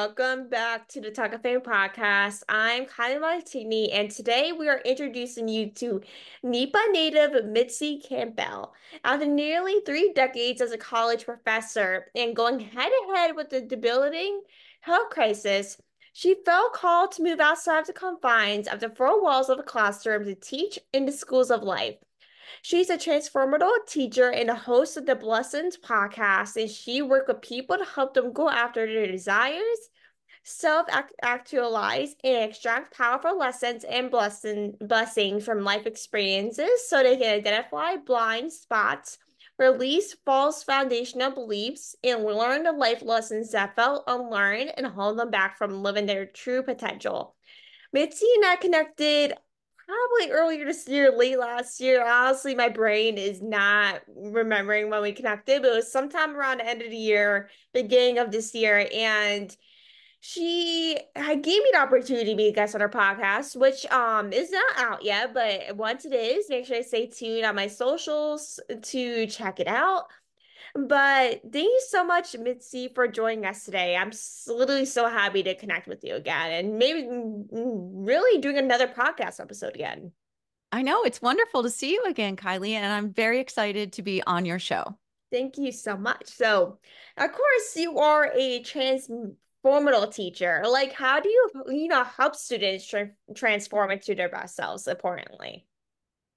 welcome back to the Talkoffame Podcast. I'm Kylie Montini, and today we are introducing you to NEPA Native Mitzi Campell. After nearly 3 decades as a college professor and going head-to-head with the debilitating health crisis, she felt called to move outside the confines of the four walls of a classroom to teach in the schools of life. She's a transformational teacher and a host of the Blessons Podcast, and she works with people to help them go after their desires, self-actualize, and extract powerful lessons and blessings from life experiences so they can identify blind spots, release false foundational beliefs, and learn the life lessons that felt unlearned and hold them back from living their true potential. Mitzi and I connected probably earlier this year, late last year. Honestly, my brain is not remembering when we connected, but it was sometime around the end of the year, beginning of this year. And she gave me the opportunity to be a guest on her podcast, which is not out yet, but once it is, make sure to stay tuned on my socials to check it out. But thank you so much, Mitzi, for joining us today. I'm literally so happy to connect with you again and maybe really doing another podcast episode again. I know it's wonderful to see you again, Kylie, and I'm very excited to be on your show. Thank you so much. So, of course, you are a transformational teacher. Like, how do you help students transform into their best selves, importantly?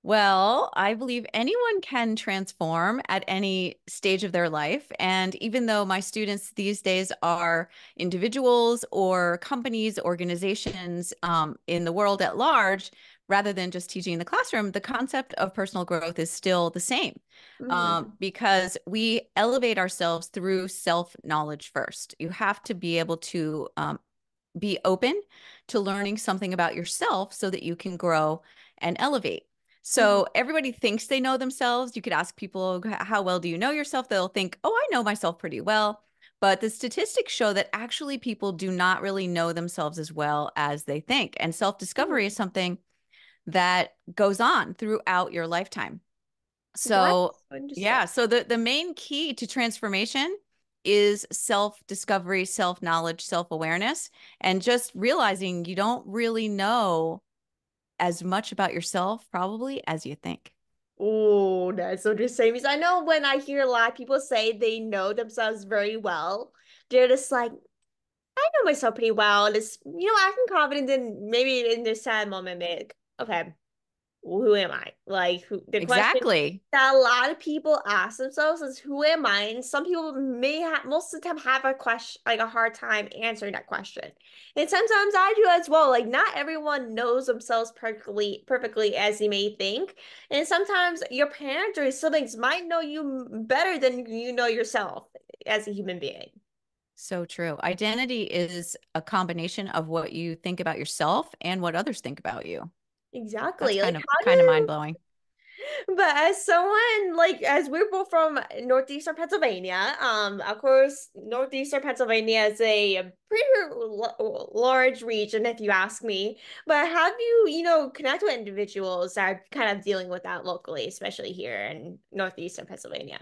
Well, I believe anyone can transform at any stage of their life. And even though my students these days are individuals or companies, organizations in the world at large, rather than just teaching in the classroom, the concept of personal growth is still the same because we elevate ourselves through self-knowledge first. You have to be able to be open to learning something about yourself so that you can grow and elevate. So everybody thinks they know themselves. You could ask people, how well do you know yourself? They'll think, oh, I know myself pretty well. But the statistics show that actually people do not really know themselves as well as they think. And self-discovery is something that goes on throughout your lifetime. So yeah, so the main key to transformation is self-discovery, self-knowledge, self-awareness, and just realizing you don't really know as much about yourself probably as you think. Oh, that's so interesting. Because I know when I hear a lot of people say they know themselves very well, they're just like, I know myself pretty well. Just, acting confident in maybe in this sad moment, like, okay, who am I? Like, the question Exactly. that a lot of people ask themselves is, who am I? And some people may have, most of the time, have a question, like a hard time answering that question. And sometimes I do as well. Like, not everyone knows themselves perfectly as you may think. And sometimes your parents or your siblings might know you better than you know yourself as a human being. So true. Identity is a combination of what you think about yourself and what others think about you. That's Exactly. Like, kind of how kind of do mind-blowing. But as someone like as we're both from northeastern Pennsylvania, of course, northeastern Pennsylvania is a pretty large region, if you ask me. But have you, connect with individuals that are kind of dealing with that locally, especially here in northeastern Pennsylvania?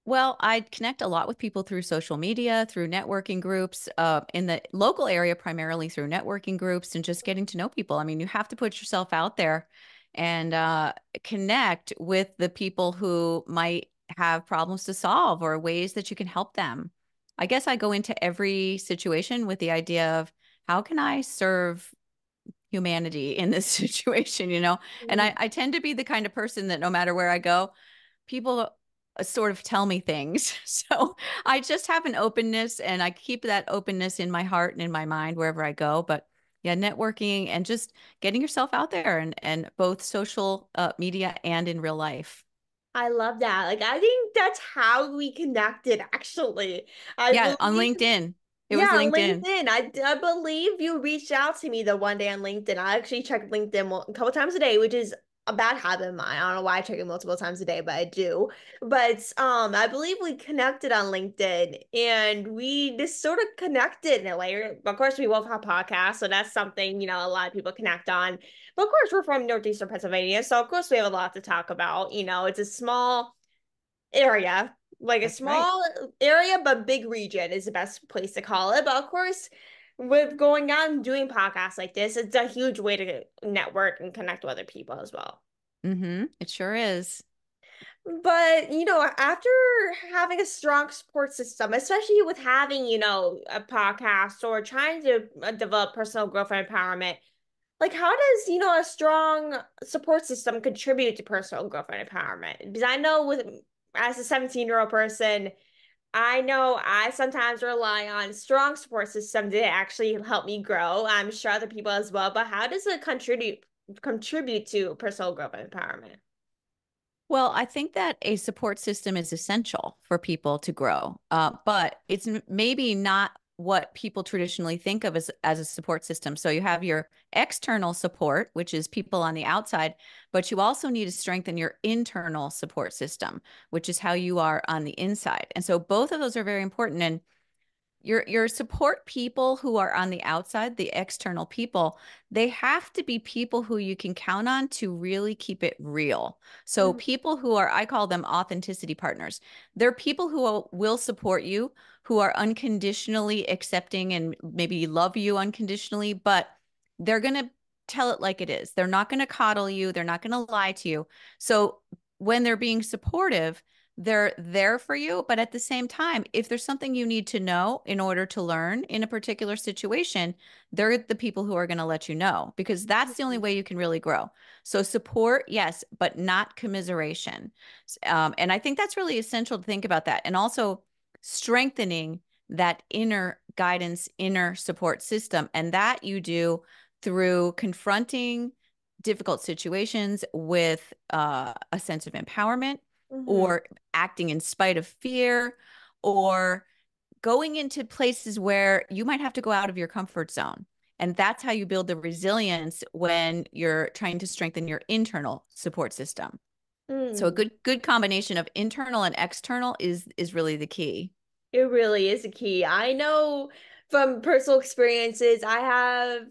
Well, I connect a lot with people through social media, through networking groups, in the local area, primarily through networking groups and just getting to know people. I mean, you have to put yourself out there and connect with the people who might have problems to solve or ways that you can help them. I guess I go into every situation with the idea of how can I serve humanity in this situation, you know? And I tend to be the kind of person that no matter where I go, people sort of tell me things. So I just have an openness and I keep that openness in my heart and in my mind wherever I go. But yeah, networking and just getting yourself out there and both social media and in real life. I love that. Like, I think that's how we connected, actually. I Yeah, on believe LinkedIn. It was Yeah, LinkedIn. LinkedIn. I believe you reached out to me the one day on LinkedIn. I actually check LinkedIn a couple times a day, which is a bad habit of mine. I don't know why I check it multiple times a day, but I do. But I believe we connected on LinkedIn and we just sort of connected in a way. Of course, we both have podcasts, so that's something, a lot of people connect on. But of course, we're from northeastern Pennsylvania, so of course we have a lot to talk about. It's a small area, like a That's right. small area, but big region is the best place to call it. But of course, with going out and doing podcasts like this, it's a huge way to network and connect with other people as well. It sure is. But, after having a strong support system, especially with having, a podcast or trying to develop personal growth and empowerment, like how does, a strong support system contribute to personal growth and empowerment? Because I know as a 17-year-old person, I know I sometimes rely on strong support system to actually help me grow. I'm sure other people as well, but how does it contribute to personal growth and empowerment? Well, I think that a support system is essential for people to grow, but it's maybe not what people traditionally think of as a support system. So you have your external support, which is people on the outside, but you also need to strengthen your internal support system, which is how you are on the inside. And so both of those are very important. And your support people who are on the outside, the external people, they have to be people who you can count on to really keep it real. So Mhm. people who are, I call them authenticity partners. They're people who will support you, who are unconditionally accepting and maybe love you unconditionally, but they're going to tell it like it is. They're not going to coddle you. They're not going to lie to you. So when they're being supportive, they're there for you, but at the same time, if there's something you need to know in order to learn in a particular situation, they're the people who are going to let you know because that's the only way you can really grow. So support, yes, but not commiseration. And I think that's really essential to think about that. And also strengthening that inner guidance, inner support system. And that you do through confronting difficult situations with a sense of empowerment Mhm. or acting in spite of fear or going into places where you might have to go out of your comfort zone. And that's how you build the resilience when you're trying to strengthen your internal support system. So a Mm. good combination of internal and external is really the key. It really is a key. I know from personal experiences, I have,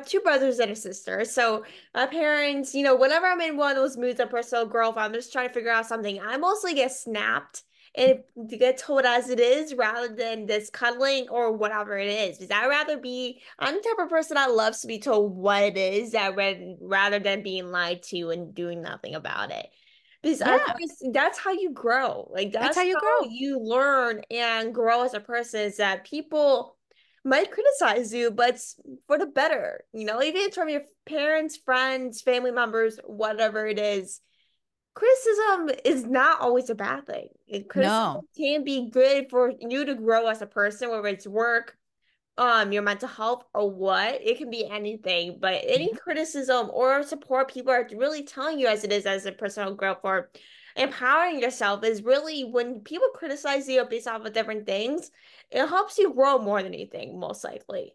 two brothers and a sister. So my parents, whenever I'm in one of those moods of personal growth, I'm just trying to figure out something. I mostly get snapped and to get told as it is rather than this cuddling or whatever it is. Because I'm the type of person that loves to be told what it is rather than being lied to and doing nothing about it. Because of Yeah, course, that's how you grow. Like that's how that's you how grow. you learn and grow as a person is that people might criticize you, but it's for the better. Even from your parents, friends, family members, whatever it is. Criticism is not always a bad thing. Criticism No, can be good for you to grow as a person, whether it's work, your mental health or what. It can be anything, but any Mhm. criticism or support people are really telling you as it is as a personal growth or empowering yourself is really when people criticize you based off of different things, it helps you grow more than anything, most likely.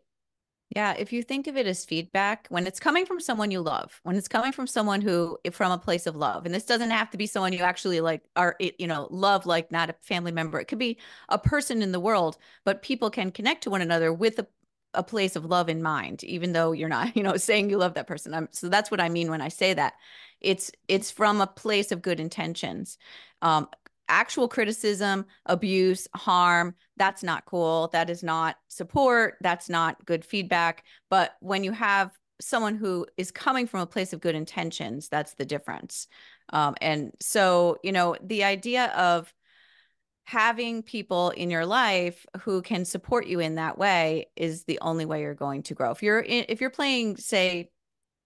Yeah, if you think of it as feedback, when it's coming from someone you love, when it's coming from someone who from a place of love, and this doesn't have to be someone you actually like are, love, like not a family member. It could be a person in the world, but people can connect to one another with a place of love in mind, even though you're not, saying you love that person. So that's what I mean when I say that. It's from a place of good intentions. Um, Actual criticism, abuse, harm, that's not cool. That is not support. That's not good feedback. But when you have someone who is coming from a place of good intentions, that's the difference. And so, the idea of having people in your life who can support you in that way is the only way you're going to grow. If you're playing, say,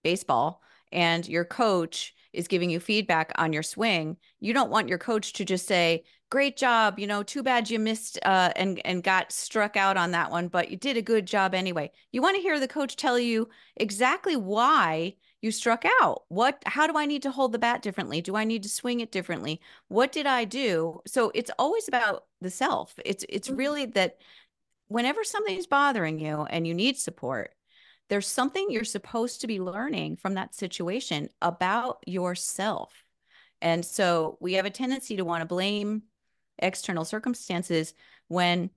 baseball and your coach is giving you feedback on your swing, you don't want your coach to just say, "Great job, too bad you missed and got struck out on that one, but you did a good job anyway." You want to hear the coach tell you exactly why you struck out. How do I need to hold the bat differently? Do I need to swing it differently? What did I do? So it's always about the self. It's Mhm. really that whenever something's bothering you and you need support, there's something you're supposed to be learning from that situation about yourself. And so we have a tendency to want to blame external circumstances when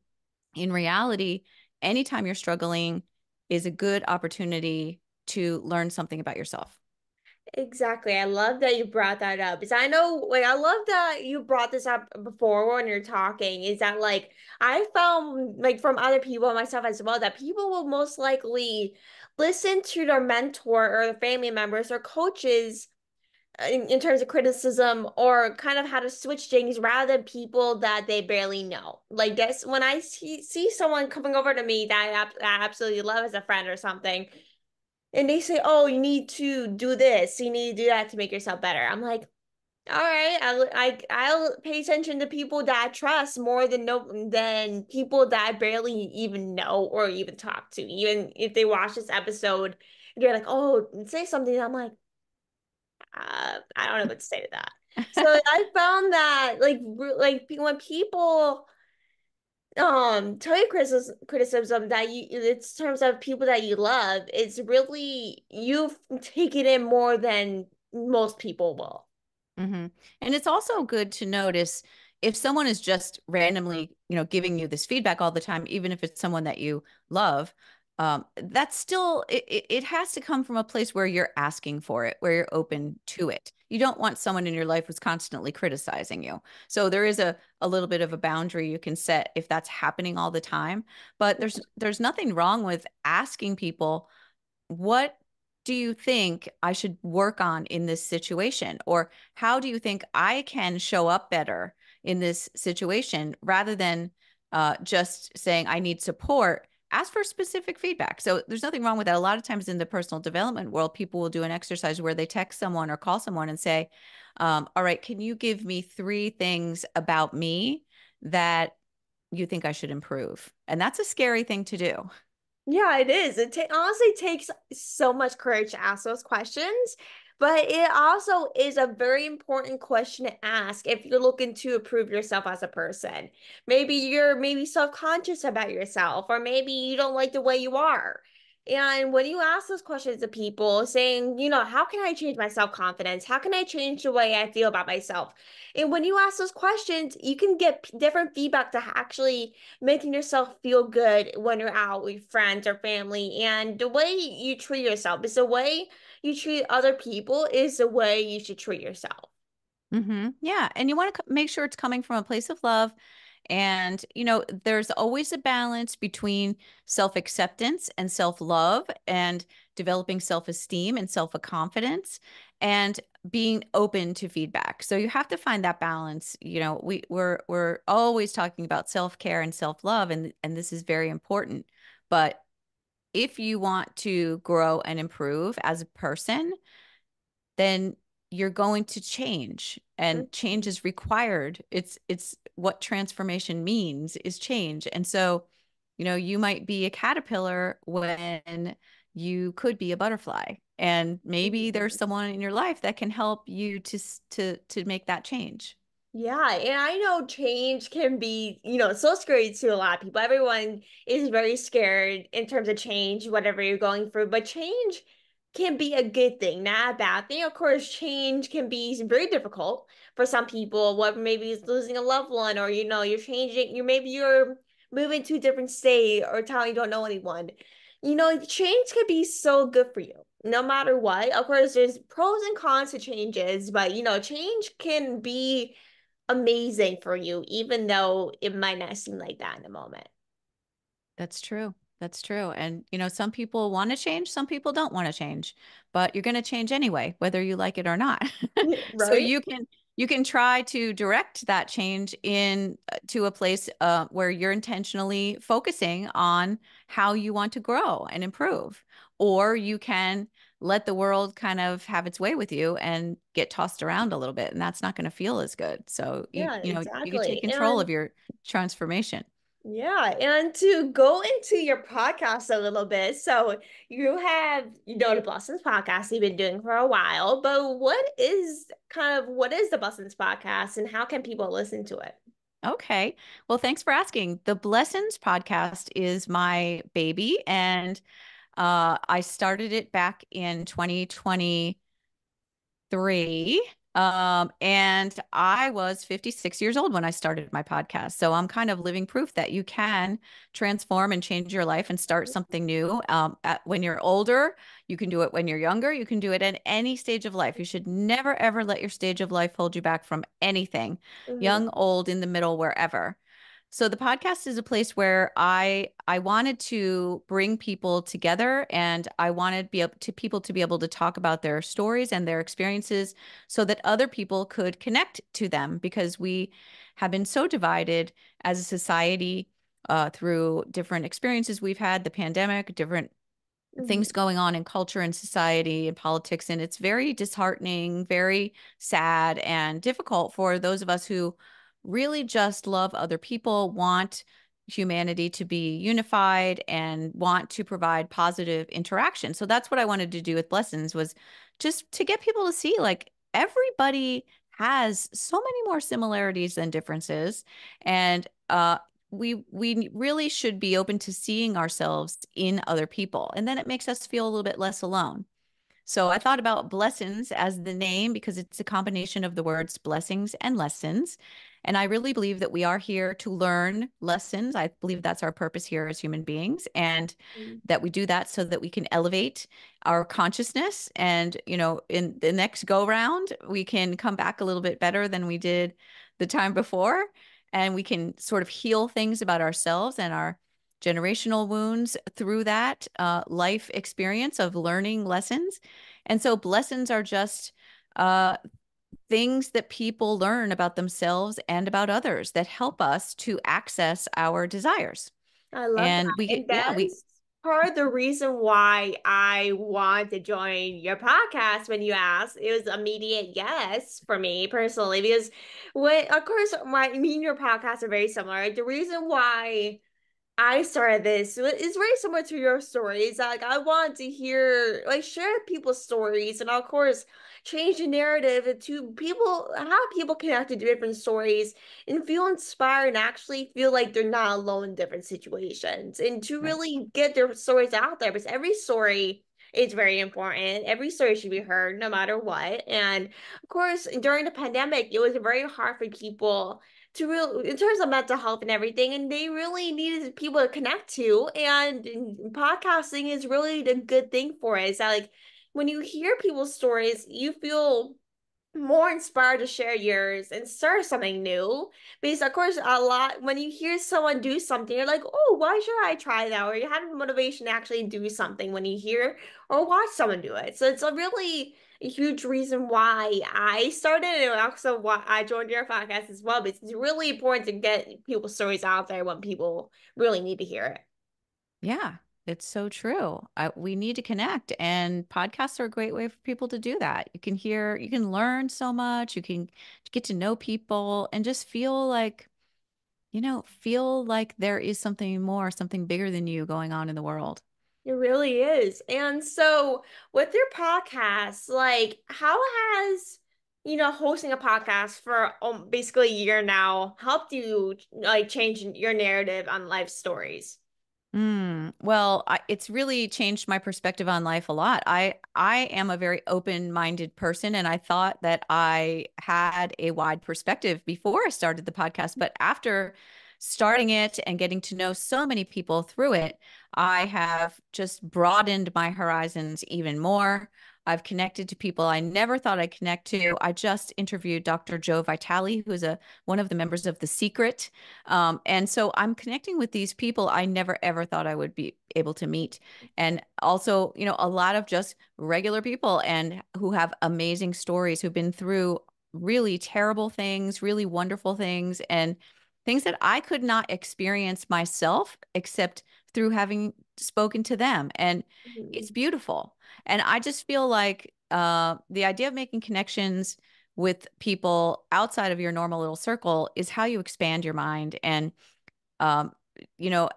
in reality, anytime you're struggling is a good opportunity to learn something about yourself. Exactly. I love that you brought that up. Because I know, like, I love that you brought this up before when you're talking. Is that, like, I found, like, from other people and myself as well, that people will most likely listen to their mentor or their family members or coaches in terms of criticism or kind of how to switch things rather than people that they barely know. Like, that's when I see someone coming over to me that I absolutely love as a friend or something. And they say, "Oh, you need to do this. You need to do that to make yourself better." I'm like, "All right, I'll pay attention to people that I trust more than people that I barely even know or even talk to. Even if they watch this episode, they're like, "Oh, say something." I'm like, I don't know what to say to that. So I found that when people tell you criticism that you it's terms of people that you love, it's really you've taken in more than most people will. Hmm. And it's also good to notice if someone is just randomly, giving you this feedback all the time, even if it's someone that you love, that's still, it has to come from a place where you're asking for it, where you're open to it. You don't want someone in your life who's constantly criticizing you. So there is a little bit of a boundary you can set if that's happening all the time. But there's nothing wrong with asking people, what do you think I should work on in this situation? Or how do you think I can show up better in this situation rather than just saying I need support? Ask for specific feedback. So there's nothing wrong with that. A lot of times in the personal development world, people will do an exercise where they text someone or call someone and say, all right, can you give me 3 things about me that you think I should improve? And that's a scary thing to do. Yeah, it is. It honestly takes so much courage to ask those questions, but it also is a very important question to ask if you're looking to improve yourself as a person. Maybe you're maybe self-conscious about yourself, or maybe you don't like the way you are. And when you ask those questions to people, saying, how can I change my self-confidence? How can I change the way I feel about myself? And when you ask those questions, you can get different feedback to actually making yourself feel good when you're out with friends or family. And the way you treat yourself is the way you treat other people is the way you should treat yourself. Yeah. And you want to make sure it's coming from a place of love. And, there's always a balance between self-acceptance and self-love and developing self-esteem and self-confidence and being open to feedback. So you have to find that balance. We're always talking about self-care and self-love, and this is very important. But if you want to grow and improve as a person, then you're going to change, and change is required. It's what transformation means is change. And so, you might be a caterpillar when you could be a butterfly. And maybe there's Mhm. someone in your life that can help you to make that change. Yeah, and I know change can be, so scary to a lot of people. Everyone is very scared in terms of change, whatever you're going through, but change can be a good thing, not a bad thing. Of course, change can be very difficult for some people. What maybe is losing a loved one, or you're changing, you're moving to a different state or town you don't know anyone. Change can be so good for you, no matter what. Of course, there's pros and cons to changes, but change can be amazing for you, even though it might not seem like that in the moment. That's true. That's true. And, some people want to change, some people don't want to change, but you're going to change anyway, whether you like it or not. So Right? you can try to direct that change in to a place where you're intentionally focusing on how you want to grow and improve, or you can let the world kind of have its way with you and get tossed around a little bit, and that's not going to feel as good. So Yeah, you can take exactly. control of your transformation. And to go into your podcast a little bit, so the Blessons podcast you've been doing for a while, but what is the Blessons podcast and how can people listen to it? Okay. Well, thanks for asking. The Blessons podcast is my baby, and I started it back in 2023. And I was 56 years old when I started my podcast. So I'm kind of living proof that you can transform and change your life and start something new. When you're older, you can do it when you're younger. You can do it at any stage of life. You should never, ever let your stage of life hold you back from anything, Mm-hmm. young, old, in the middle, wherever. So the podcast is a place where I wanted to bring people together, and I wanted people to be able to talk about their stories and their experiences so that other people could connect to them, because we have been so divided as a society through different experiences we've had, the pandemic, different things Mm-hmm. going on in culture and society and politics. And it's very disheartening, very sad, and difficult for those of us who really just love other people, want humanity to be unified, and want to provide positive interaction. So that's what I wanted to do with Blessons, was just to get people to see, like, everybody has so many more similarities than differences. And we really should be open to seeing ourselves in other people, and then it makes us feel a little bit less alone. So I thought about Blessings as the name because it's a combination of the words blessings and lessons. And I really believe that we are here to learn lessons. I believe that's our purpose here as human beings, and that we do that so that we can elevate our consciousness. And, in the next go round, we can come back a little bit better than we did the time before. And we can sort of heal things about ourselves and our generational wounds through that life experience of learning lessons. And so blessings are just uh, things that people learn about themselves and about others that help us to access our desires. I love And that. we, And yeah, we, that's part of the reason why I want to join your podcast when you asked. It was immediate yes for me personally, because of course, me and your podcast are very similar. The reason why I started this. It's very similar to your stories. Like I want to hear, like share people's stories, and of course, change the narrative to people, have people connect to different stories and feel inspired and actually feel like they're not alone in different situations, and to right. really get their stories out there. Because every story is very important. Every story should be heard, no matter what. And of course, during the pandemic, it was very hard for people to real in terms of mental health and everything, and they really needed people to connect to, and podcasting is really the good thing for it. Is that like when you hear people's stories, you feel more inspired to share yours and start something new. Because of course, a lot when you hear someone do something, you're like, oh, why should I try that? Or you have the motivation to actually do something when you hear or watch someone do it. So it's a really a huge reason why I started, and also why I joined your podcast as well. Because it's really important to get people's stories out there when people really need to hear it. Yeah, it's so true. We need to connect, and podcasts are a great way for people to do that. You can learn so much, you can get to know people and just feel like there is something more, something bigger than you going on in the world. It really is. And so with your podcast, like how has, hosting a podcast for basically a year now helped you like change your narrative on life stories? Well, it's really changed my perspective on life a lot. I am a very open-minded person, and I thought that I had a wide perspective before I started the podcast. But after starting it and getting to know so many people through it, I have just broadened my horizons even more. I've connected to people I never thought I'd connect to. I just interviewed Dr. Joe Vitale, who is one of the members of The Secret. And so I'm connecting with these people I never ever thought I would be able to meet. And also, a lot of just regular people and who have amazing stories, who've been through really terrible things, really wonderful things, and things that I could not experience myself except through having spoken to them. And it's Mhm. beautiful. And I just feel like the idea of making connections with people outside of your normal little circle is how you expand your mind. And um,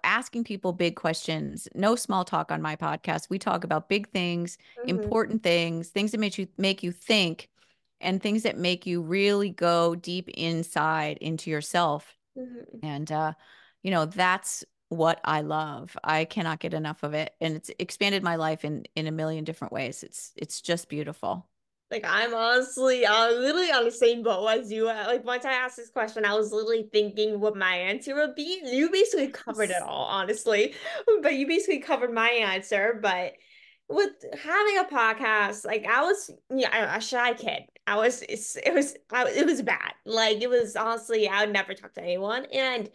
asking people big questions. No small talk on my podcast. We talk about big things, Mhm. important things, things that make you think, and things that make you really go deep inside into yourself. Mhm. And that's what I love. I cannot get enough of it, and it's expanded my life in a million different ways. It's just beautiful. Like I'm literally on the same boat as you. Like once I asked this question, I was literally thinking what my answer would be. You basically covered it all, honestly. But you basically covered my answer. But with having a podcast, like I was, yeah, a shy kid. It was bad. Like it was honestly, I would never talk to anyone. And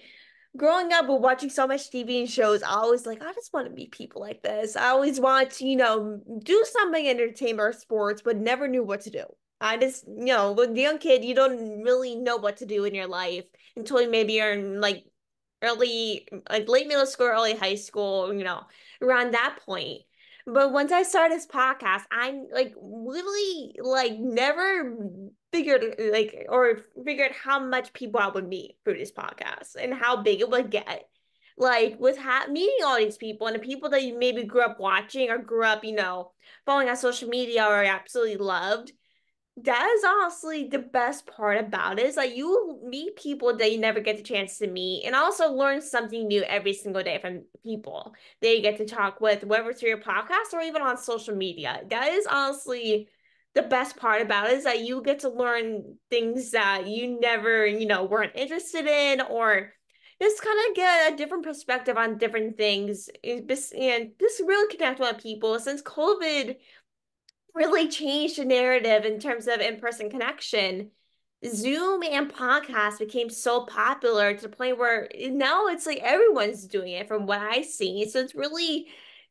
growing up and watching so much TV and shows, I always like, I just want to meet people like this. I always want to, do something entertainment or sports, but never knew what to do. I just, when you're a young kid, you don't really know what to do in your life until maybe you're in like late middle school, early high school, around that point. But once I started this podcast, I'm like really like never figured how much people I would meet through this podcast and how big it would get. Like with meeting all these people and the people that you maybe grew up watching or grew up, following on social media or absolutely loved, that is honestly the best part about it is like you meet people that you never get the chance to meet and also learn something new every single day from people that you get to talk with, whether through your podcast or even on social media. That is honestly the best part about it is that you get to learn things that you never, weren't interested in or just kind of get a different perspective on different things. And just really connect with people since COVID really changed the narrative in terms of in-person connection. Zoom and podcasts became so popular to the point where now it's like everyone's doing it from what I see. So it's really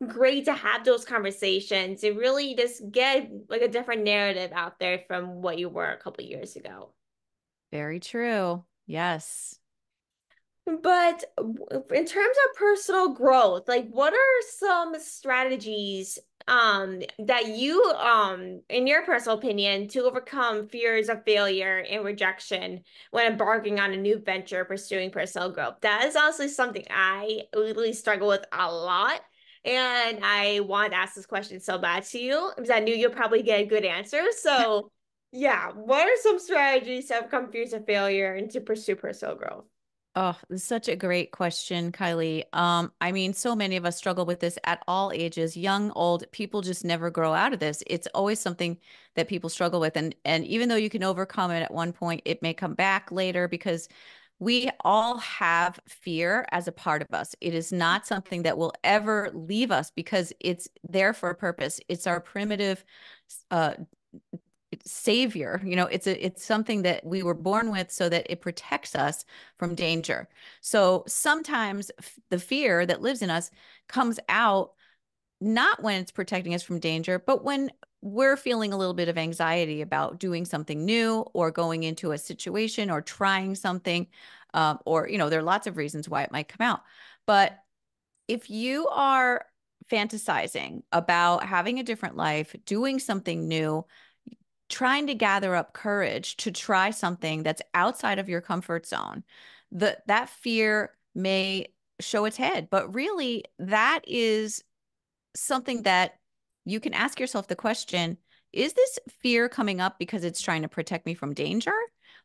great to have those conversations and really just get like a different narrative out there from what you were a couple years ago. Very true. Yes. But in terms of personal growth, like what are some strategies that you in your personal opinion to overcome fears of failure and rejection when embarking on a new venture pursuing personal growth? That is honestly something I really struggle with a lot. And I want to ask this question so bad to you because I knew you'll probably get a good answer. So yeah, what are some strategies to overcome fears of failure and to pursue personal growth? Oh, this is such a great question, Kylie. I mean, so many of us struggle with this at all ages, young, old, people just never grow out of this. It's always something that people struggle with. And even though you can overcome it at one point, it may come back later because we all have fear as a part of us. It is not something that will ever leave us because it's there for a purpose. It's our primitive uh savior. It's something that we were born with so that it protects us from danger. So sometimes the fear that lives in us comes out not when it's protecting us from danger, but when we're feeling a little bit of anxiety about doing something new or going into a situation or trying something. Or there are lots of reasons why it might come out. But if you are fantasizing about having a different life, doing something new, trying to gather up courage to try something that's outside of your comfort zone, that fear may show its head. But really, that is something that you can ask yourself the question, is this fear coming up because it's trying to protect me from danger?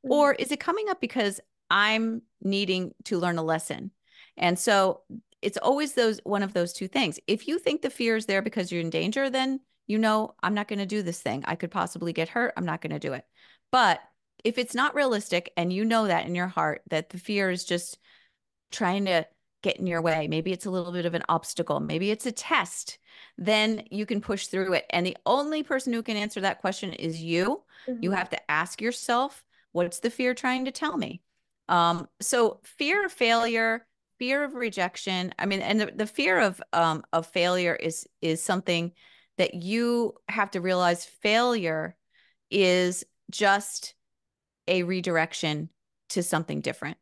Or Mhm. is it coming up because I'm needing to learn a lesson? And so it's always one of those two things. If you think the fear is there because you're in danger, then I'm not going to do this thing. I could possibly get hurt. I'm not going to do it. But if it's not realistic and you know that in your heart that the fear is just trying to get in your way, maybe it's a little bit of an obstacle, maybe it's a test, then you can push through it. And the only person who can answer that question is you. You Mhm. have to ask yourself, what's the fear trying to tell me? So fear of failure, fear of rejection. I mean, and the fear of failure is something that you have to realize failure is just a redirection to something different.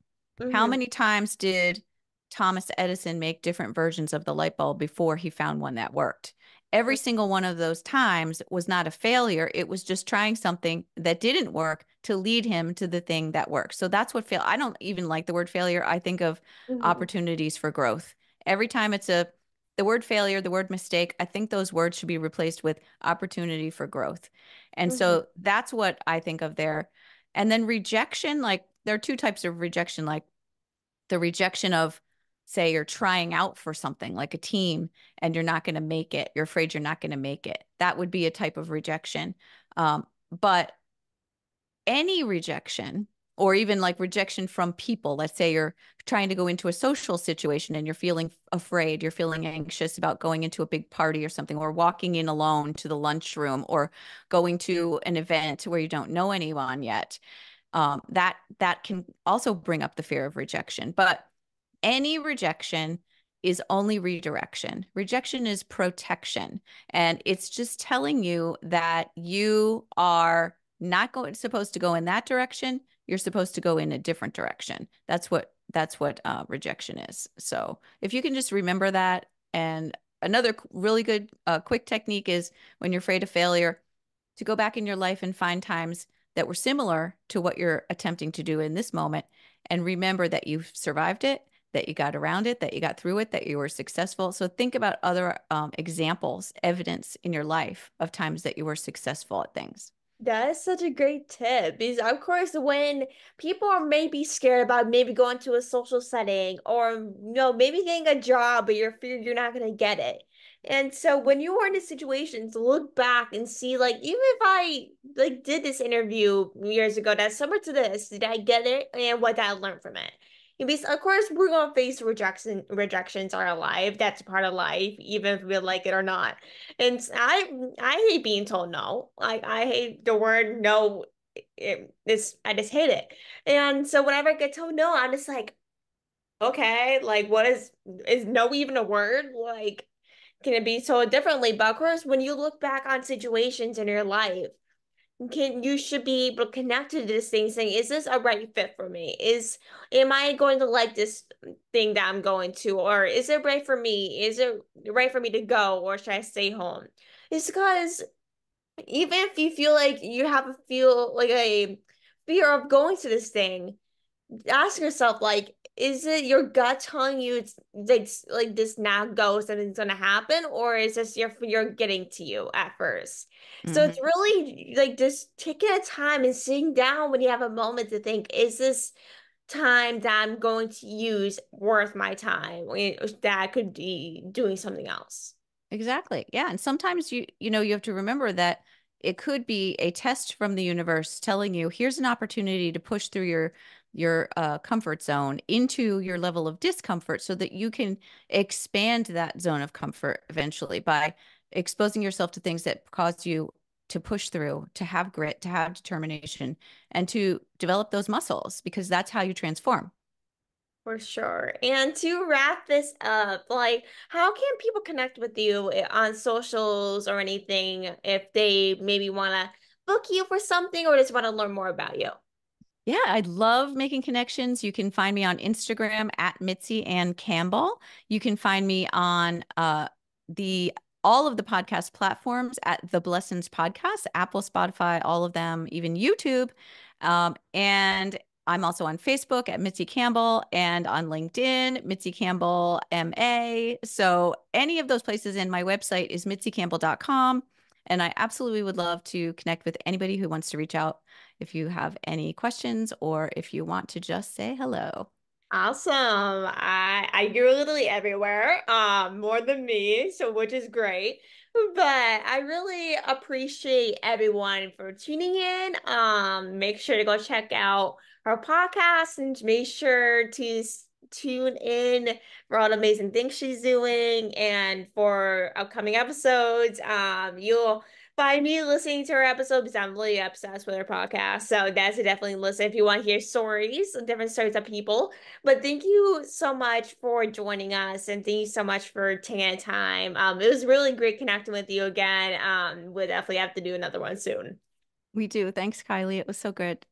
How Mhm. many times did Thomas Edison make different versions of the light bulb before he found one that worked? Every single one of those times was not a failure. It was just trying something that didn't work to lead him to the thing that works. So that's what fail. I don't even like the word failure. I think of Mhm. opportunities for growth. Every time the word failure, the word mistake, I think those words should be replaced with opportunity for growth. And Mhm. so that's what I think of there. And then rejection, like there are two types of rejection, like the rejection of, say, you're trying out for something like a team and you're not going to make it. You're afraid you're not going to make it. That would be a type of rejection. But any rejection, or even like rejection from people, let's say you're trying to go into a social situation and you're feeling afraid, you're feeling anxious about going into a big party or something, or walking in alone to the lunchroom, or going to an event where you don't know anyone yet. That can also bring up the fear of rejection. But any rejection is only redirection. Rejection is protection. And it's just telling you that you are not going supposed to go in that direction. You're supposed to go in a different direction. That's what rejection is. So if you can just remember that. And another really good quick technique is when you're afraid of failure, to go back in your life and find times that were similar to what you're attempting to do in this moment, and remember that you survived it, that you got around it, that you got through it, that you were successful. So think about other examples, evidence in your life of times that you were successful at things. That is such a great tip because, of course, when people are maybe scared about maybe going to a social setting or maybe getting a job, but you're feared you're not going to get it. And so when you are in a situation to look back and see, like, even if I like did this interview years ago that's similar to this, did I get it and what did I learn from it? And because, of course, we're gonna face rejections our life. That's part of life, even if we like it or not. And I hate being told no. Like I hate the word no. I just hate it. And so whenever I get told no, I'm just like, okay, like what is no even a word? Like, can it be told differently? But of course, when you look back on situations in your life, you should be able to connect to this thing saying, is this a right fit for me? Am I going to like this thing that I'm going to? Or is it right for me? Is it right for me to go or should I stay home? It's because even if you feel like you have a feel like a fear of going to this thing, ask yourself like, is it your gut telling you it's like this now go something's gonna happen, or is this your fear getting to you at first? So it's Mhm. really like just taking a time and sitting down when you have a moment to think, is this time that I'm going to use worth my time that I could be doing something else? Exactly. Yeah. And sometimes you have to remember that it could be a test from the universe telling you, here's an opportunity to push through your comfort zone into your level of discomfort so that you can expand that zone of comfort eventually by exposing yourself to things that cause you to push through, to have grit, to have determination, and to develop those muscles because that's how you transform. For sure. And to wrap this up, like, how can people connect with you on socials or anything if they maybe want to book you for something or just want to learn more about you? Yeah, I love making connections. You can find me on Instagram at Mitzi and Campbell. You can find me on the all of the podcast platforms at the Blessons Podcast, Apple, Spotify, all of them, even YouTube. And I'm also on Facebook at Mitzi Campbell and on LinkedIn, Mitzi Campbell MA. So any of those places, and my website is mitzicampbell.com. And I absolutely would love to connect with anybody who wants to reach out if you have any questions or if you want to just say hello. Awesome. You're literally everywhere, more than me, so which is great. But I really appreciate everyone for tuning in. Make sure to go check out our podcast and make sure to tune in for all the amazing things she's doing and for upcoming episodes. You'll find me listening to her episode because I'm really obsessed with her podcast. So that's a definitely listen if you want to hear stories, different stories of people. But thank you so much for joining us, and thank you so much for taking the time. It was really great connecting with you again. We'll definitely have to do another one soon. We do. Thanks, Kylie. It was so good.